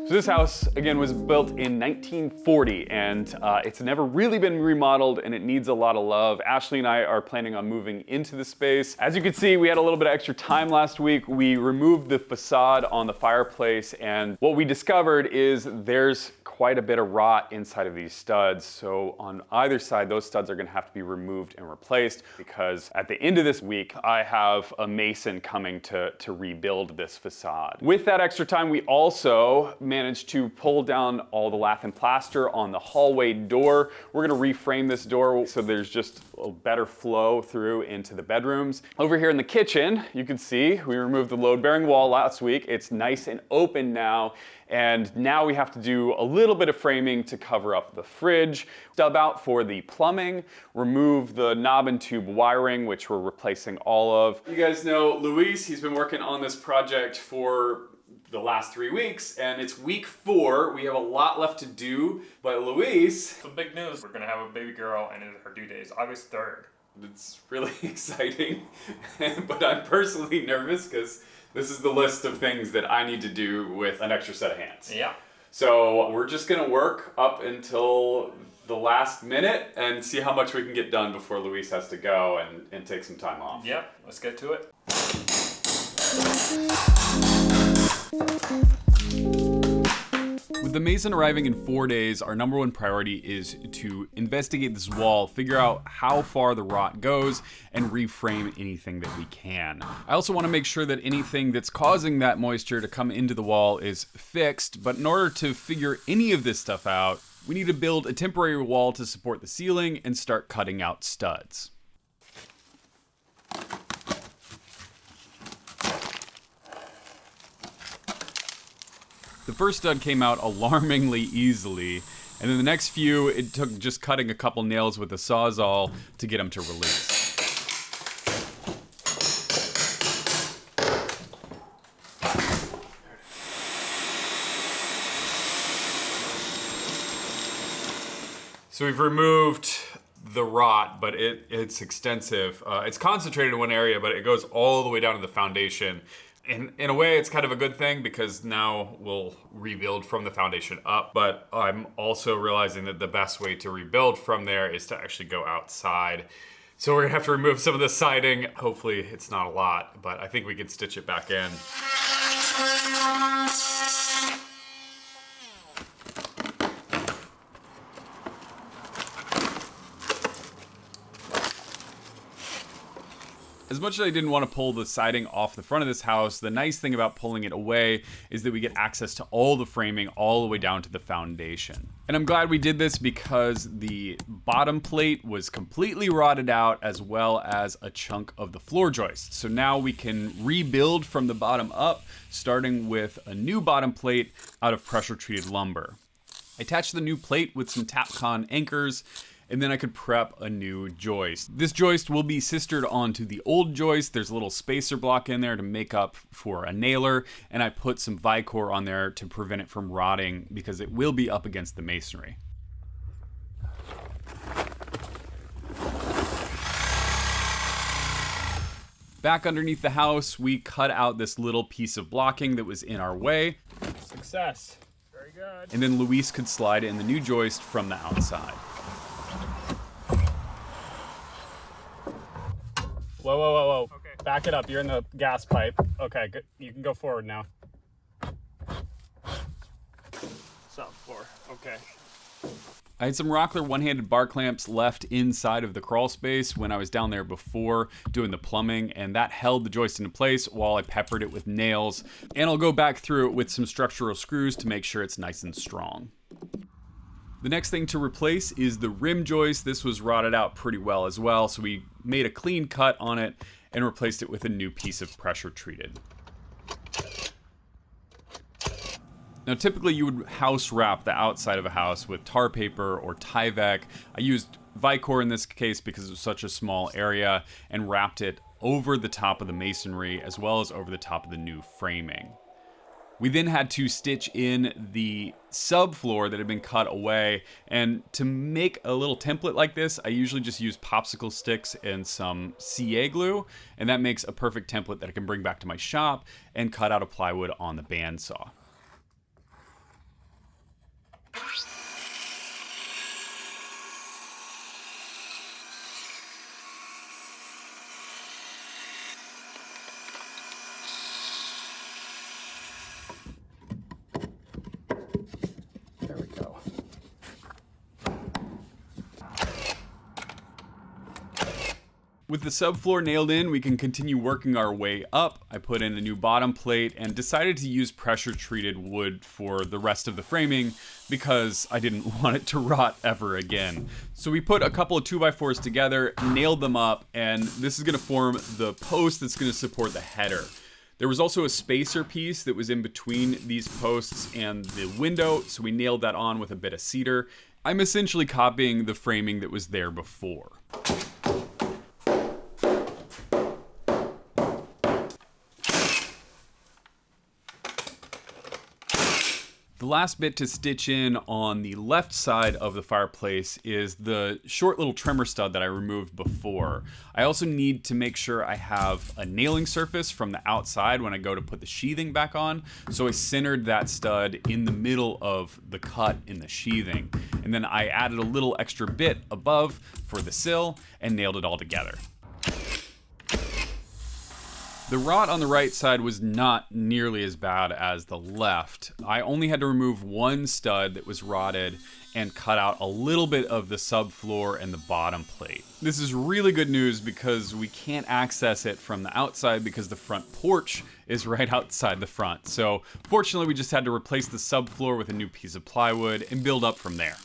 So this house, again, was built in 1940 and it's never really been remodeled and it needs a lot of love. Ashley and I are planning on moving into the space. As you can see, we had a little bit of extra time last week. We removed the facade on the fireplace and what we discovered is there's quite a bit of rot inside of these studs. So on either side, those studs are gonna have to be removed and replaced because at the end of this week, I have a mason coming to rebuild this facade. With that extra time, we also managed to pull down all the lath and plaster on the hallway door. We're gonna reframe this door so there's just a better flow through into the bedrooms. Over here in the kitchen, you can see we removed the load-bearing wall last week. It's nice and open now. And now we have to do a little bit of framing to cover up the fridge, stub out for the plumbing, remove the knob and tube wiring, which we're replacing all of. You guys know Luis, he's been working on this project for the last 3 weeks, and it's week 4. We have a lot left to do, but Luis... Some big news, we're gonna have a baby girl and her due date is August 3rd. It's really exciting, but I'm personally nervous because this is the list of things that I need to do with an extra set of hands. Yeah. So we're just gonna work up until the last minute and see how much we can get done before Luis has to go and take some time off. Yep, let's get to it. With the mason arriving in 4 days, our number one priority is to investigate this wall, figure out how far the rot goes, and reframe anything that we can. I also want to make sure that anything that's causing that moisture to come into the wall is fixed, but in order to figure any of this stuff out, we need to build a temporary wall to support the ceiling and start cutting out studs. The first stud came out alarmingly easily, and then the next few, it took just cutting a couple nails with a Sawzall to get them to release. So we've removed the rot, but it's extensive. It's concentrated in one area, but it goes all the way down to the foundation. In a way, it's kind of a good thing because now we'll rebuild from the foundation up, but I'm also realizing that the best way to rebuild from there is to actually go outside. So we're gonna have to remove some of the siding. Hopefully it's not a lot, but I think we can stitch it back in. As much as I didn't want to pull the siding off the front of this house, the nice thing about pulling it away is that we get access to all the framing all the way down to the foundation. And I'm glad we did this because the bottom plate was completely rotted out as well as a chunk of the floor joist. So now we can rebuild from the bottom up, starting with a new bottom plate out of pressure treated lumber. I attached the new plate with some Tapcon anchors, and then I could prep a new joist. This joist will be sistered onto the old joist. There's a little spacer block in there to make up for a nailer, and I put some Vicor on there to prevent it from rotting because it will be up against the masonry. Back underneath the house, we cut out this little piece of blocking that was in our way. Success. Very good. And then Luis could slide in the new joist from the outside. Whoa, whoa, whoa, whoa. Okay. Back it up. You're in the gas pipe. Okay, good. You can go forward now. Sub 4. Okay. I had some Rockler one-handed bar clamps left inside of the crawl space when I was down there before doing the plumbing, and that held the joist into place while I peppered it with nails. And I'll go back through it with some structural screws to make sure it's nice and strong. The next thing to replace is the rim joist. This was rotted out pretty well as well, so we made a clean cut on it and replaced it with a new piece of pressure treated. Now typically you would house wrap the outside of a house with tar paper or Tyvek. I used Vicor in this case because it was such a small area and wrapped it over the top of the masonry as well as over the top of the new framing. We then had to stitch in the subfloor that had been cut away, and to make a little template like this, I usually just use popsicle sticks and some CA glue, and that makes a perfect template that I can bring back to my shop and cut out of plywood on the bandsaw. With the subfloor nailed in, we can continue working our way up. I put in a new bottom plate and decided to use pressure treated wood for the rest of the framing because I didn't want it to rot ever again. So we put a couple of 2x4s together, nailed them up, and this is gonna form the post that's gonna support the header. There was also a spacer piece that was in between these posts and the window, so we nailed that on with a bit of cedar. I'm essentially copying the framing that was there before. The last bit to stitch in on the left side of the fireplace is the short little trimmer stud that I removed before. I also need to make sure I have a nailing surface from the outside when I go to put the sheathing back on. So I centered that stud in the middle of the cut in the sheathing. And then I added a little extra bit above for the sill and nailed it all together. The rot on the right side was not nearly as bad as the left. I only had to remove one stud that was rotted and cut out a little bit of the subfloor and the bottom plate. This is really good news because we can't access it from the outside because the front porch is right outside the front. So fortunately, we just had to replace the subfloor with a new piece of plywood and build up from there.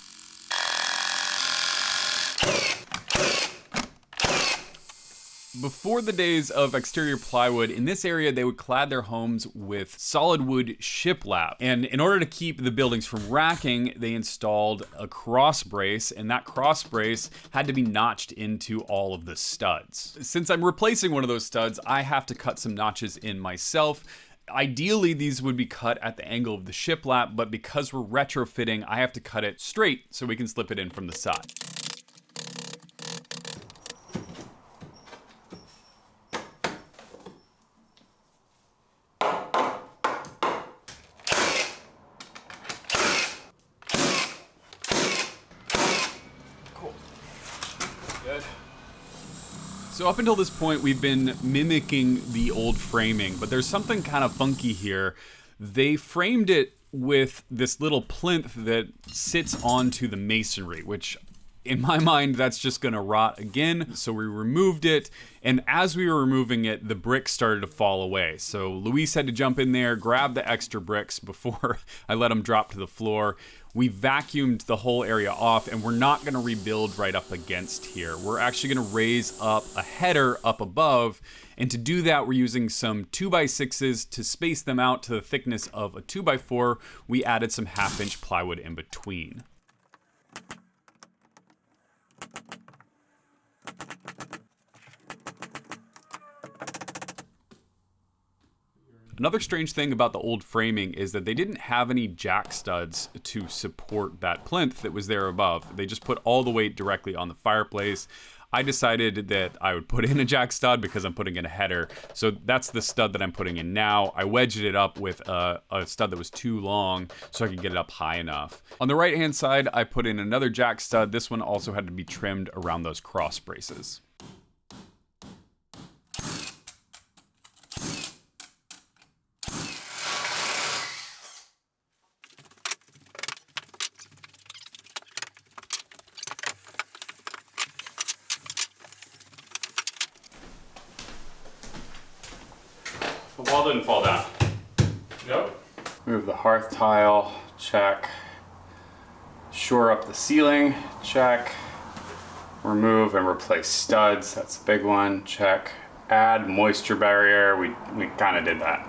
Before the days of exterior plywood, in this area they would clad their homes with solid wood shiplap. And in order to keep the buildings from racking, they installed a cross brace, and that cross brace had to be notched into all of the studs. Since I'm replacing one of those studs, I have to cut some notches in myself. Ideally, these would be cut at the angle of the shiplap, but because we're retrofitting, I have to cut it straight so we can slip it in from the side. So up until this point, we've been mimicking the old framing, but there's something kind of funky here. They framed it with this little plinth that sits onto the masonry, which in my mind, that's just gonna rot again. So we removed it, and as we were removing it, the bricks started to fall away. So Luis had to jump in there, grab the extra bricks before I let them drop to the floor. We vacuumed the whole area off, and we're not gonna rebuild right up against here. We're actually gonna raise up a header up above, and to do that, we're using some 2x6s to space them out to the thickness of a 2x4. We added some 1/2-inch plywood in between. Another strange thing about the old framing is that they didn't have any jack studs to support that plinth that was there above. They just put all the weight directly on the fireplace. I decided that I would put in a jack stud because I'm putting in a header. So that's the stud that I'm putting in now. I wedged it up with a stud that was too long so I could get it up high enough. On the right hand side, I put in another jack stud. This one also had to be trimmed around those cross braces. The wall didn't fall down. Nope. Move the hearth tile, check. Shore up the ceiling, check. Remove and replace studs, that's a big one, check. Add moisture barrier, we kind of did that.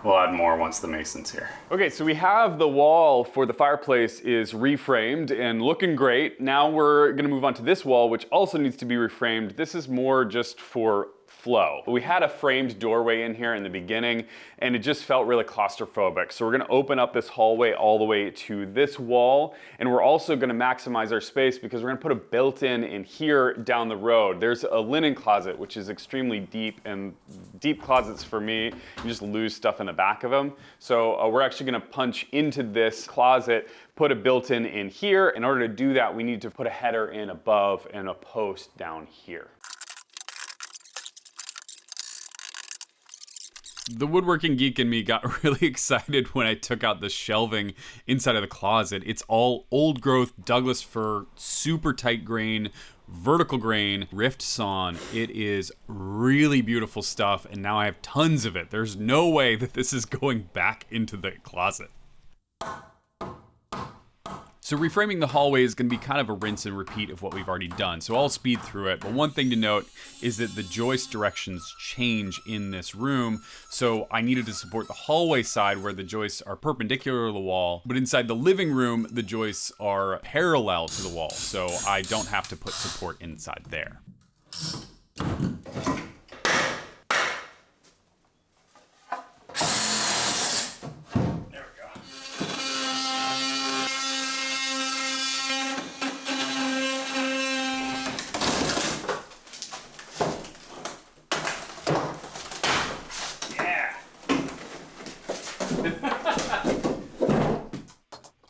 We'll add more once the mason's here. Okay, so we have the wall for the fireplace is reframed and looking great. Now we're gonna move on to this wall, which also needs to be reframed. This is more just for flow. We had a framed doorway in here in the beginning, and it just felt really claustrophobic. So we're gonna open up this hallway all the way to this wall, and we're also gonna maximize our space because we're gonna put a built-in here down the road. There's a linen closet, which is extremely deep, and deep closets for me, you just lose stuff in the back of them. So we're actually gonna punch into this closet, put a built-in in here. In order to do that, we need to put a header in above and a post down here. The woodworking geek in me got really excited when I took out the shelving inside of the closet. It's all old growth Douglas fir, super tight grain, vertical grain, rift sawn. It is really beautiful stuff, and now I have tons of it. There's no way that this is going back into the closet. So reframing the hallway is going to be kind of a rinse and repeat of what we've already done. So I'll speed through it. But one thing to note is that the joist directions change in this room. So I needed to support the hallway side where the joists are perpendicular to the wall. But inside the living room, the joists are parallel to the wall. So I don't have to put support inside there.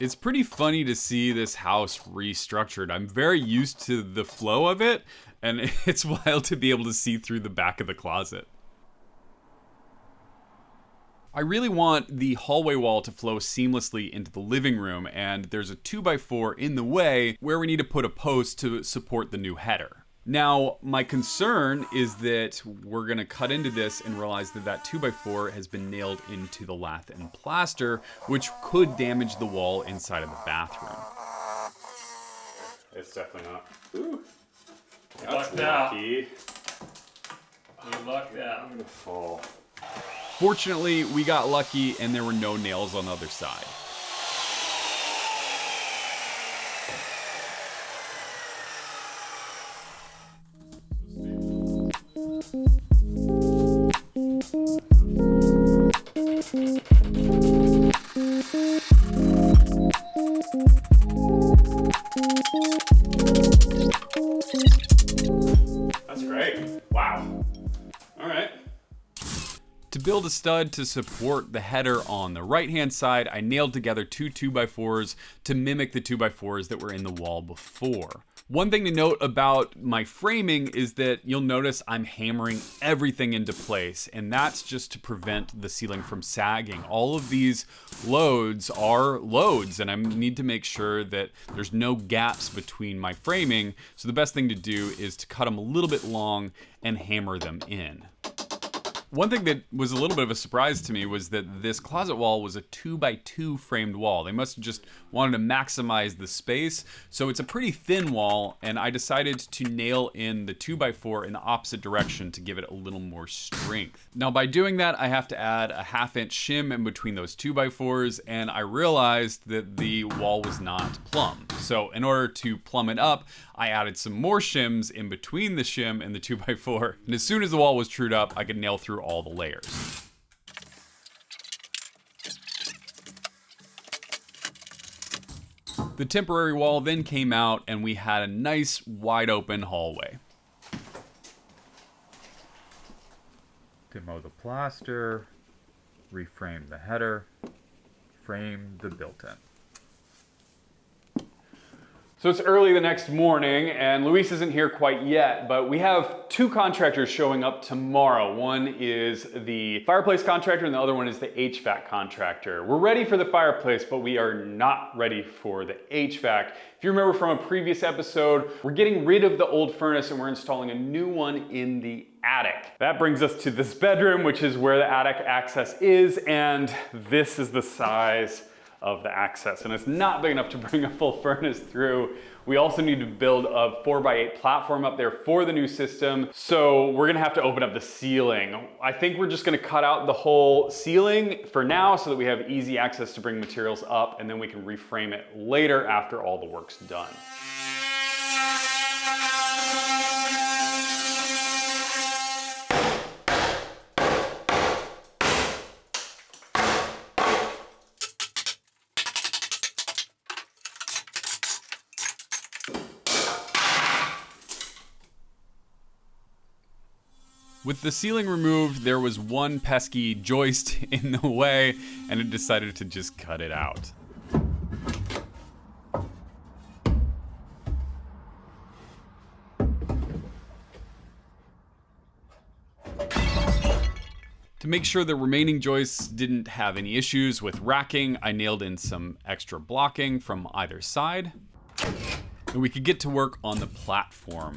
It's pretty funny to see this house restructured. I'm very used to the flow of it, and it's wild to be able to see through the back of the closet. I really want the hallway wall to flow seamlessly into the living room, and there's a 2x4 in the way where we need to put a post to support the new header. Now, my concern is that we're gonna cut into this and realize that that 2x4 has been nailed into the lath and plaster, which could damage the wall inside of the bathroom. It's definitely not. Ooh, That's lucky. You lucked out. I'm gonna fall. Fortunately, we got lucky and there were no nails on the other side. That's great. Wow. All right. To build a stud to support the header on the right-hand side, I nailed together two 2x4s to mimic the 2x4s that were in the wall before. One thing to note about my framing is that you'll notice I'm hammering everything into place, and that's just to prevent the ceiling from sagging. All of these loads are loads, and I need to make sure that there's no gaps between my framing, so the best thing to do is to cut them a little bit long and hammer them in. One thing that was a little bit of a surprise to me was that this closet wall was a 2x2 framed wall. They must have just wanted to maximize the space. So it's a pretty thin wall, and I decided to nail in the 2x4 in the opposite direction to give it a little more strength. Now by doing that, I have to add a 1/2 inch shim in between those 2x4s, and I realized that the wall was not plumb. So in order to plumb it up, I added some more shims in between the shim and the 2x4, and as soon as the wall was trued up, I could nail through all the layers. The temporary wall then came out and we had a nice wide open hallway. Demo the plaster, reframe the header, frame the built-in. So it's early the next morning, and Luis isn't here quite yet, but we have two contractors showing up tomorrow. One is the fireplace contractor, and the other one is the HVAC contractor. We're ready for the fireplace, but we are not ready for the HVAC. If you remember from a previous episode, we're getting rid of the old furnace and we're installing a new one in the attic. That brings us to this bedroom, which is where the attic access is, and this is the size of the access, and it's not big enough to bring a full furnace through. We also need to build a 4x8 platform up there for the new system, so we're gonna have to open up the ceiling. I think we're just gonna cut out the whole ceiling for now so that we have easy access to bring materials up, and then we can reframe it later after all the work's done. With the ceiling removed, there was one pesky joist in the way, and it decided to just cut it out. To make sure the remaining joists didn't have any issues with racking, I nailed in some extra blocking from either side. and we could get to work on the platform.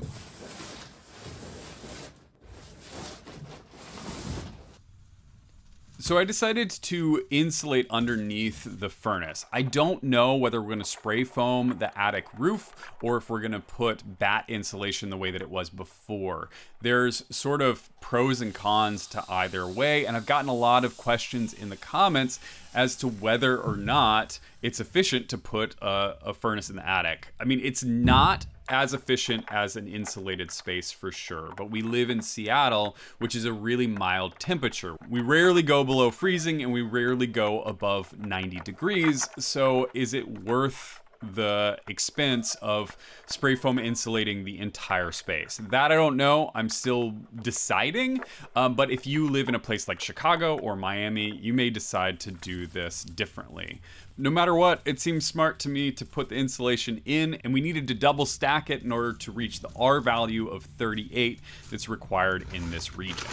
So I decided to insulate underneath the furnace. I don't know whether we're going to spray foam the attic roof or if we're going to put batt insulation the way that it was before. There's sort of pros and cons to either way, and I've gotten a lot of questions in the comments as to whether or not it's efficient to put a furnace in the attic. I mean, it's not as efficient as an insulated space for sure, but we live in Seattle, which is a really mild temperature. We rarely go below freezing and we rarely go above 90 degrees, so is it worth the expense of spray foam insulating the entire space? That I don't know. I'm still deciding. But if you live in a place like Chicago or Miami, you may decide to do this differently. No matter what, it seems smart to me to put the insulation in, and we needed to double stack it in order to reach the R value of 38 that's required in this region.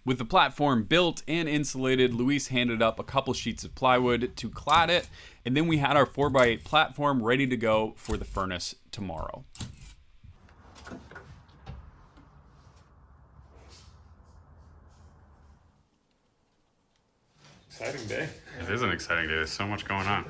With the platform built and insulated, Luis handed up a couple sheets of plywood to clad it, and then we had our 4x8 platform ready to go for the furnace tomorrow. Exciting day. It is an exciting day. There's so much going on.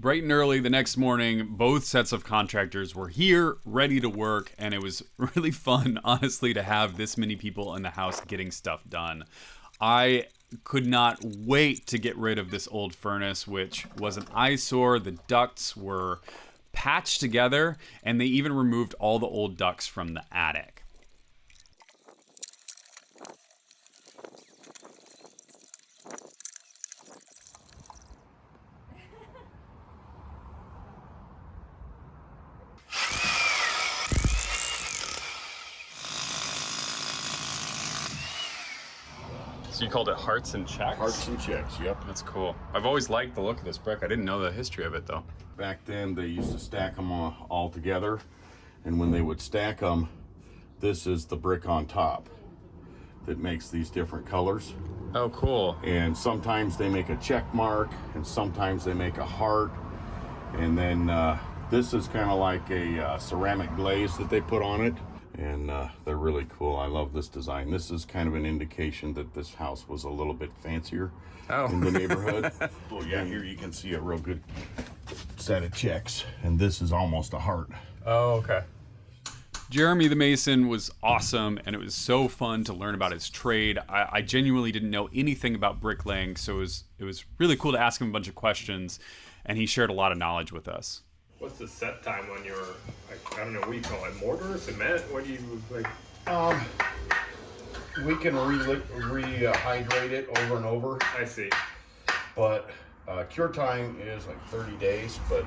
Bright and early the next morning, both sets of contractors were here, ready to work, and it was really fun, honestly, to have this many people in the house getting stuff done. I could not wait to get rid of this old furnace, which was an eyesore. The ducts were patched together, and they even removed all the old ducts from the attic. So you called it Hearts and Checks? Hearts and Checks, yep. That's cool. I've always liked the look of this brick. I didn't know the history of it though. Back then they used to stack them all together, and when they would stack them, this is the brick on top that makes these different colors. Oh, cool. And sometimes they make a check mark, and sometimes they make a heart, and then this is kind of like a ceramic glaze that they put on it. And they're really cool. I love this design. This is kind of an indication that this house was a little bit fancier in the neighborhood. Well, yeah, here you can see a real good set of checks. And this is almost a heart. Oh, okay. Jeremy the Mason was awesome, and it was so fun to learn about his trade. I genuinely didn't know anything about bricklaying, so it was really cool to ask him a bunch of questions, and he shared a lot of knowledge with us. What's the set time when you're, like, I don't know, what do you call it, mortar, cement? What do you, like? We can rehydrate it over and over, I see. but cure time is like 30 days, but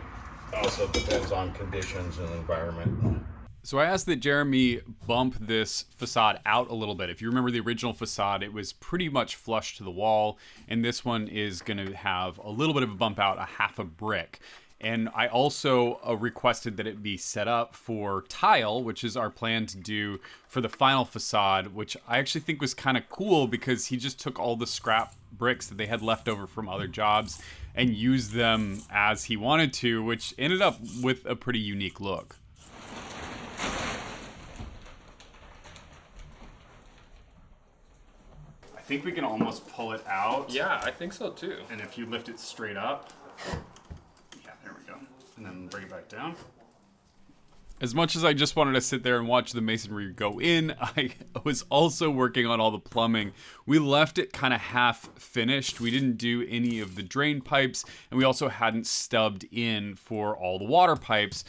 also depends on conditions and environment. So I asked that Jeremy bump this facade out a little bit. If you remember the original facade, it was pretty much flush to the wall, and this one is going to have a little bit of a bump out, a half a brick. And I also requested that it be set up for tile, which is our plan to do for the final facade, which I actually think was kind of cool because he just took all the scrap bricks that they had left over from other jobs and used them as he wanted to, which ended up with a pretty unique look. I think we can almost pull it out. Yeah, I think so too. And if you lift it straight up, yeah, there we go. And then bring it back down. As much as I just wanted to sit there and watch the masonry go in, I was also working on all the plumbing. We left it kind of half finished. We didn't do any of the drain pipes, and we also hadn't stubbed in for all the water pipes.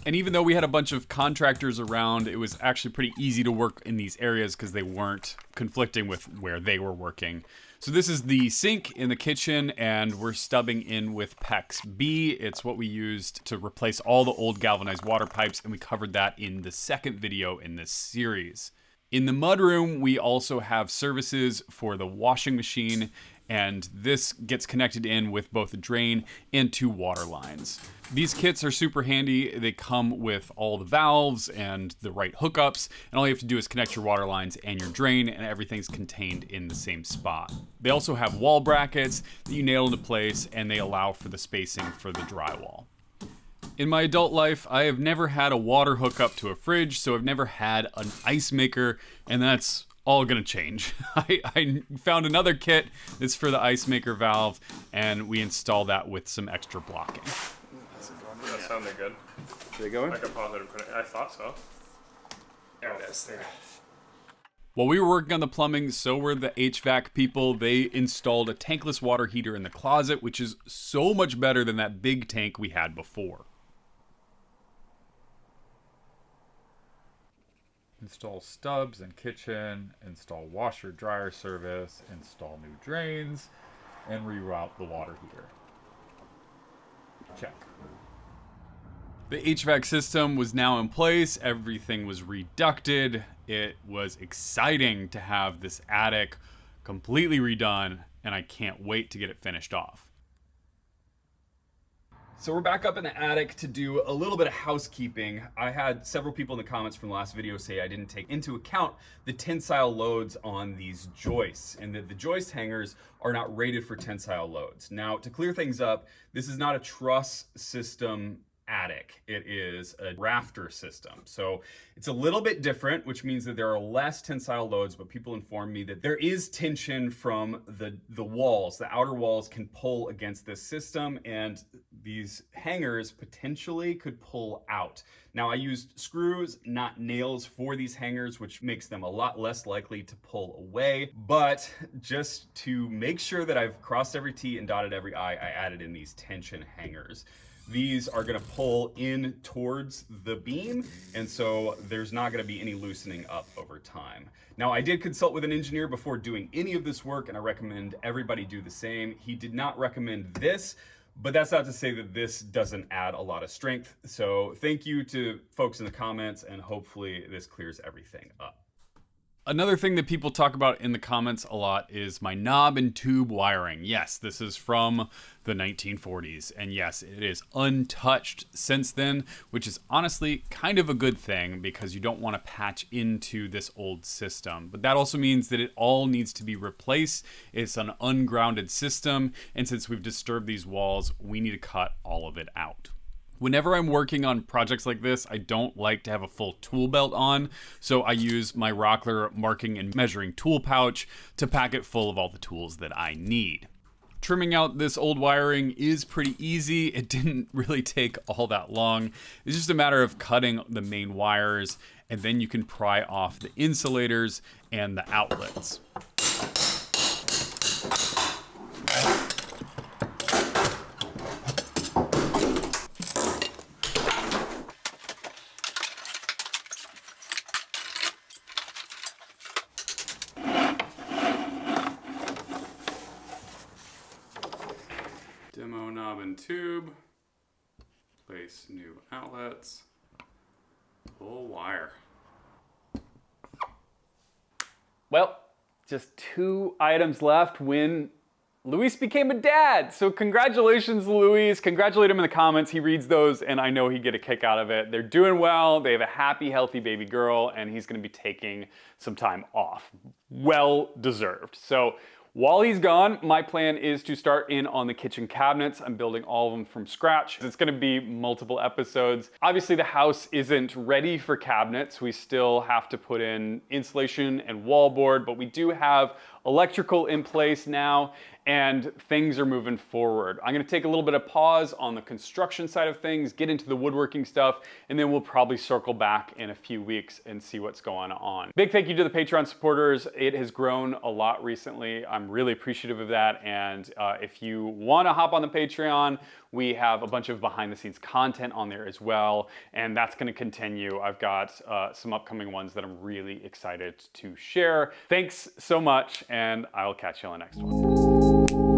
And even though we had a bunch of contractors around, it was actually pretty easy to work in these areas because they weren't conflicting with where they were working. So this is the sink in the kitchen, and we're stubbing in with PEX B. It's what we used to replace all the old galvanized water pipes, and we covered that in the second video in this series. In the mudroom, we also have services for the washing machine, and this gets connected in with both a drain and 2 water lines. These kits are super handy. They come with all the valves and the right hookups, and all you have to do is connect your water lines and your drain, and everything's contained in the same spot. They also have wall brackets that you nail into place, and they allow for the spacing for the drywall. In my adult life, I have never had a water hookup to a fridge, so I've never had an ice maker, and that's all gonna change. I found another kit that's for the ice maker valve, and we installed that with some extra blocking. That sounded good. Are they going? I could pause it and put it. I thought so. There it is. There. While we were working on the plumbing, so were the HVAC people. They installed a tankless water heater in the closet, which is so much better than that big tank we had before. Install stubs in kitchen, install washer dryer service, install new drains, and reroute the water heater. Check. The HVAC system was now in place. Everything was reducted. It was exciting to have this attic completely redone, and I can't wait to get it finished off. So we're back up in the attic to do a little bit of housekeeping. I had several people in the comments from the last video say I didn't take into account the tensile loads on these joists, and that the joist hangers are not rated for tensile loads. Now, to clear things up, this is not a truss system attic. It is a rafter system. So it's a little bit different, which means that there are less tensile loads, but people informed me that there is tension from the walls. The outer walls can pull against this system, and these hangers potentially could pull out. Now, I used screws, not nails, for these hangers, which makes them a lot less likely to pull away. But just to make sure that I've crossed every T and dotted every I added in these tension hangers. These are gonna pull in towards the beam, and so there's not gonna be any loosening up over time. Now, I did consult with an engineer before doing any of this work, and I recommend everybody do the same. He did not recommend this, but that's not to say that this doesn't add a lot of strength. So thank you to folks in the comments, and hopefully this clears everything up. Another thing that people talk about in the comments a lot is my knob and tube wiring. Yes, this is from the 1940s, and yes, it is untouched since then, which is honestly kind of a good thing because you don't want to patch into this old system. But that also means that it all needs to be replaced. It's an ungrounded system, and since we've disturbed these walls, we need to cut all of it out. Whenever I'm working on projects like this, I don't like to have a full tool belt on, so I use my Rockler marking and measuring tool pouch to pack it full of all the tools that I need. Trimming out this old wiring is pretty easy. It didn't really take all that long. It's just a matter of cutting the main wires, and then you can pry off the insulators and the outlets. Demo knob and tube, place new outlets, pull wire. Well, just 2 items left when Luis became a dad. So congratulations, Luis. Congratulate him in the comments. He reads those and I know he'd get a kick out of it. They're doing well. They have a happy, healthy baby girl, and he's gonna be taking some time off. Well deserved. So while he's gone, my plan is to start in on the kitchen cabinets. I'm building all of them from scratch. It's gonna be multiple episodes. Obviously, the house isn't ready for cabinets. We still have to put in insulation and wallboard, but we do have electrical in place now, and things are moving forward. I'm gonna take a little bit of pause on the construction side of things, get into the woodworking stuff, and then we'll probably circle back in a few weeks and see what's going on. Big thank you to the Patreon supporters. It has grown a lot recently. I'm really appreciative of that, and if you wanna hop on the Patreon, we have a bunch of behind the scenes content on there as well, and that's gonna continue. I've got some upcoming ones that I'm really excited to share. Thanks so much, and I'll catch you on the next one.